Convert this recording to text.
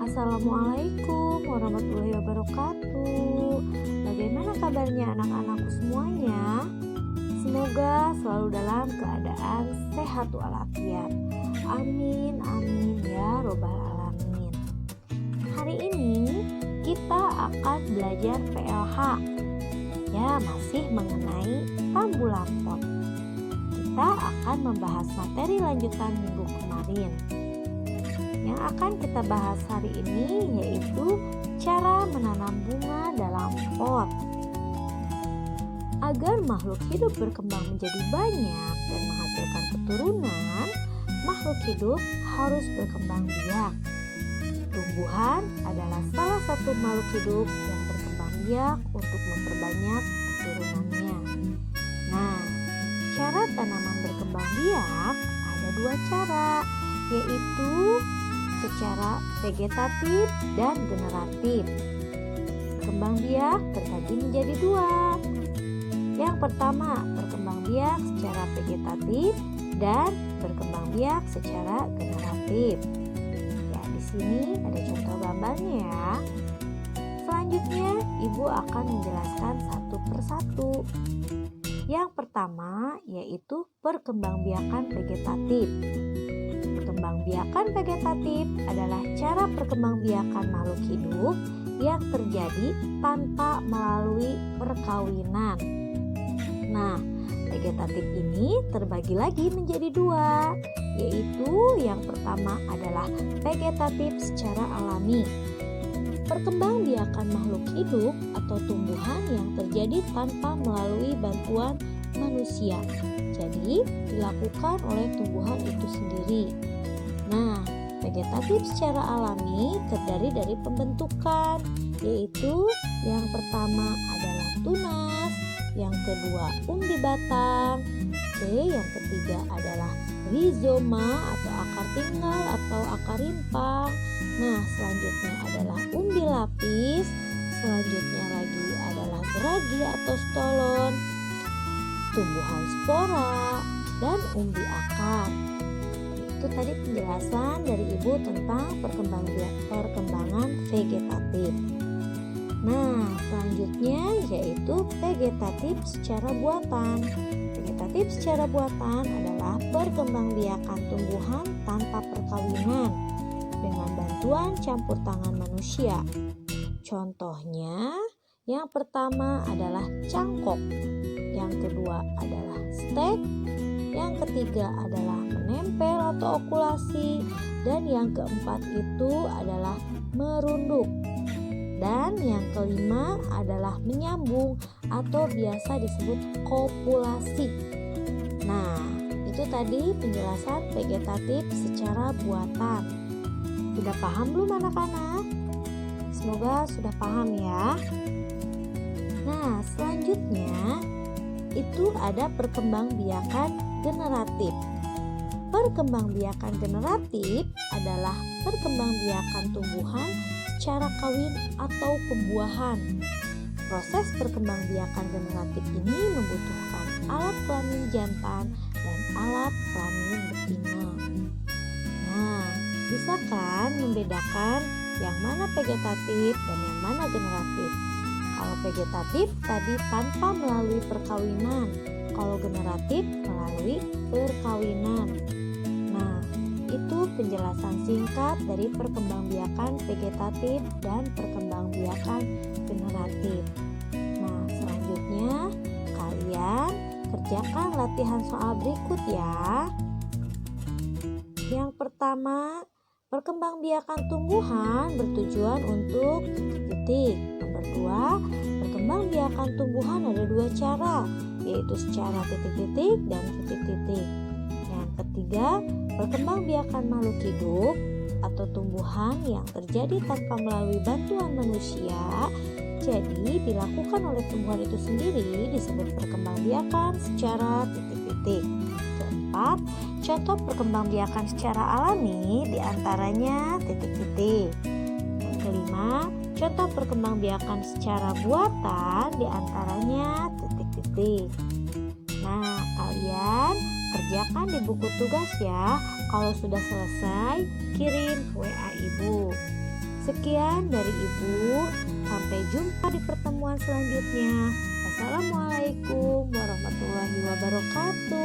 Assalamualaikum warahmatullahi wabarakatuh. Bagaimana kabarnya anak-anakku semuanya? Semoga selalu dalam keadaan sehat walafiat. Amin, amin ya robbal alamin. Hari ini kita akan belajar PLH. Ya, masih mengenai tambulakot. Kita akan membahas materi lanjutan minggu kemarin. Yang akan kita bahas hari ini yaitu cara menanam bunga dalam pot. Agar makhluk hidup berkembang menjadi banyak dan menghasilkan keturunan, makhluk hidup harus berkembang biak. Tumbuhan adalah salah satu makhluk hidup yang berkembang biak untuk memperbanyak keturunannya. Nah, cara tanaman berkembang biak ada dua cara, yaitu secara vegetatif dan generatif. Berkembang biak terbagi menjadi dua. Yang pertama, berkembang biak secara vegetatif dan berkembang biak secara generatif. Ya, di sini ada contoh gambarnya ya. Selanjutnya, Ibu akan menjelaskan satu persatu. Yang pertama yaitu perkembangbiakan vegetatif. Perkembangbiakan vegetatif adalah cara perkembangbiakan makhluk hidup yang terjadi tanpa melalui perkawinan. Nah, vegetatif ini terbagi lagi menjadi dua, yaitu yang pertama adalah vegetatif secara alami. Perkembangbiakan makhluk hidup atau tumbuhan yang terjadi tanpa melalui bantuan manusia. Jadi, dilakukan oleh tumbuhan itu sendiri. Nah, vegetatif secara alami terdiri dari pembentukan, yaitu yang pertama adalah tunas, yang kedua umbi batang, yang ketiga adalah rizoma atau akar tinggal atau akar rimpang. Nah, selanjutnya adalah umbi lapis, selanjutnya lagi adalah geragi atau stolon, tumbuhan spora, dan umbi akar. Itu tadi penjelasan dari Ibu tentang perkembangan vegetatif. Nah, selanjutnya yaitu vegetatif secara buatan. Vegetatif secara buatan adalah perkembangbiakan tumbuhan tanpa perkawinan dengan bantuan campur tangan manusia. Contohnya, yang pertama adalah cangkok, yang kedua adalah stek, yang ketiga adalah menempel atau okulasi, dan yang keempat itu adalah merunduk. Dan yang kelima adalah menyambung atau biasa disebut kopulasi. Nah, itu tadi penjelasan vegetatif secara buatan. Sudah paham belum anak-anak? Semoga sudah paham ya. Nah, selanjutnya itu ada perkembangbiakan generatif. Perkembangbiakan generatif adalah perkembangbiakan tumbuhan secara kawin atau pembuahan. Proses perkembangbiakan generatif ini membutuhkan alat kelamin jantan dan alat kelamin betina. Nah, bisa kan membedakan yang mana vegetatif dan yang mana generatif? Kalau vegetatif tadi tanpa melalui perkawinan, kalau generatif melalui perkawinan. Nah, itu penjelasan singkat dari perkembangbiakan vegetatif dan perkembangbiakan generatif. Nah, selanjutnya kalian kerjakan latihan soal berikut ya. Yang pertama, perkembangbiakan tumbuhan bertujuan untuk titik-titik. Nomor 2, perkembangbiakan tumbuhan ada dua cara, yaitu secara titik-titik dan titik-titik. Yang ketiga, perkembangbiakan makhluk hidup atau tumbuhan yang terjadi tanpa melalui bantuan manusia, jadi dilakukan oleh tumbuhan itu sendiri disebut perkembangbiakan secara titik-titik. Keempat, contoh perkembangbiakan secara alami diantaranya titik-titik. Yang kelima, contoh perkembangbiakan secara buatan diantaranya titik-titik. Nah, kalian kerjakan di buku tugas ya. Kalau sudah selesai, kirim WA Ibu. Sekian dari Ibu. Sampai jumpa di pertemuan selanjutnya. Wassalamualaikum warahmatullahi wabarakatuh.